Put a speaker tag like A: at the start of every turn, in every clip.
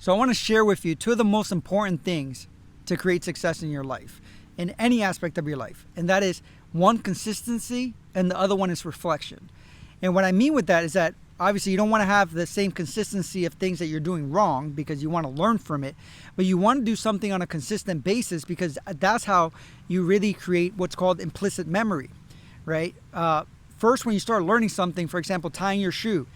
A: So I want to share with you two of the most important things to create success in your life, in any aspect of your life. And that is one, consistency, and the other one is reflection. And what I mean with that is that obviously you don't want to have the same consistency of things that you're doing wrong because you want to learn from it, but you want to do something on a consistent basis because that's how you really create what's called implicit memory, right? First, when you start learning something, for example, tying your shoe,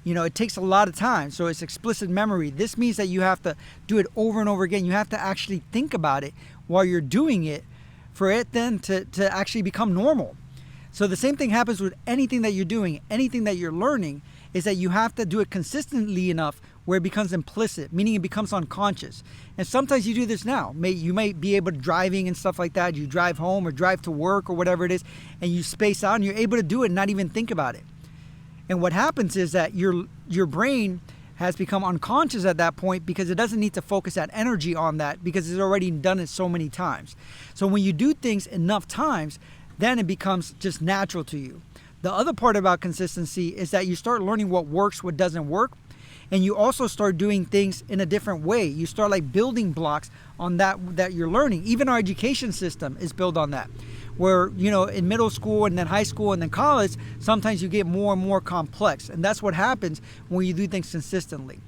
A: it takes a lot of time. So it's explicit memory. This means that you have to do it over and over again. You have to actually think about it while you're doing it for it then to actually become normal. So the same thing happens with anything that you're doing, anything that you're learning, is that you have to do it consistently enough where it becomes implicit, meaning it becomes unconscious. And sometimes you do this now. You might be able to driving and stuff like that. You drive home or drive to work or whatever it is, and you space out and you're able to do it and not even think about it. And what happens is that your brain has become unconscious at that point because it doesn't need to focus that energy on that because it's already done it so many times. So when you do things enough times, then it becomes just natural to you. The other part about consistency is that you start learning what works, what doesn't work, and you also start doing things in a different way. You start like building blocks on that you're learning. Even our education system is built on that. Where, in middle school and then high school and then college, sometimes you get more and more complex. And that's what happens when you do things consistently.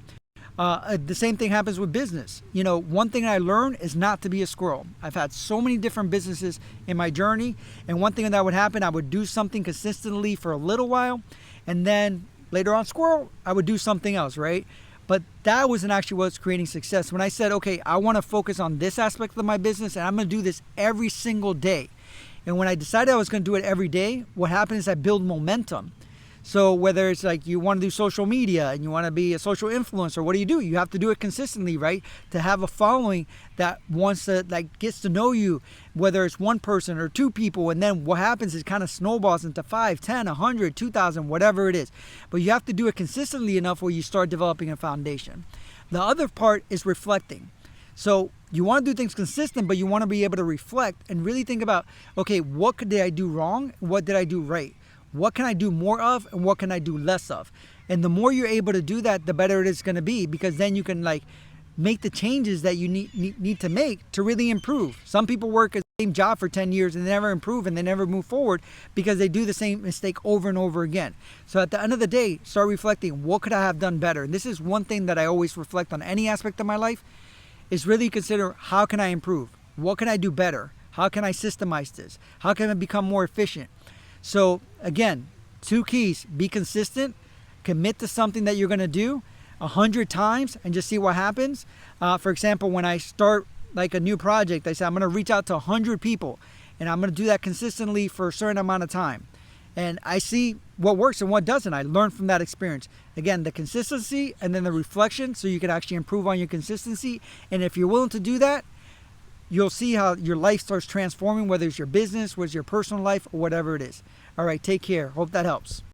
A: The same thing happens with business. One thing I learned is not to be a squirrel. I've had so many different businesses in my journey. And one thing that would happen, I would do something consistently for a little while. And then later on, squirrel, I would do something else, right? But that wasn't actually what's creating success. When I said, okay, I want to focus on this aspect of my business and I'm going to do this every single day. And when I decided I was going to do it every day, what happened is I build momentum. So whether it's like you want to do social media and you want to be a social influencer, what do? You have to do it consistently, right? To have a following that wants to gets to know you, whether it's one person or two people. And then what happens is kind of snowballs into 5, 10, 100, 2,000, whatever it is. But you have to do it consistently enough where you start developing a foundation. The other part is reflecting. So you want to do things consistent, but you want to be able to reflect and really think about, okay, what did I do wrong? What did I do right? What can I do more of and what can I do less of? And the more you're able to do that, the better it is going to be because then you can make the changes that you need to make to really improve. Some people work at the same job for 10 years and they never improve and they never move forward because they do the same mistake over and over again. So at the end of the day, start reflecting, what could I have done better? And this is one thing that I always reflect on any aspect of my life, is really consider, how can I improve? What can I do better? How can I systemize this? How can I become more efficient? So again, 2 keys: be consistent, commit to something that you're going to do 100 times and just see what happens. For example, when I start a new project, I say I'm going to reach out to 100 people and I'm going to do that consistently for a certain amount of time. And I see what works and what doesn't. I learn from that experience. Again, the consistency and then the reflection so you can actually improve on your consistency. And if you're willing to do that, you'll see how your life starts transforming, whether it's your business, whether it's your personal life, or whatever it is. All right, take care. Hope that helps.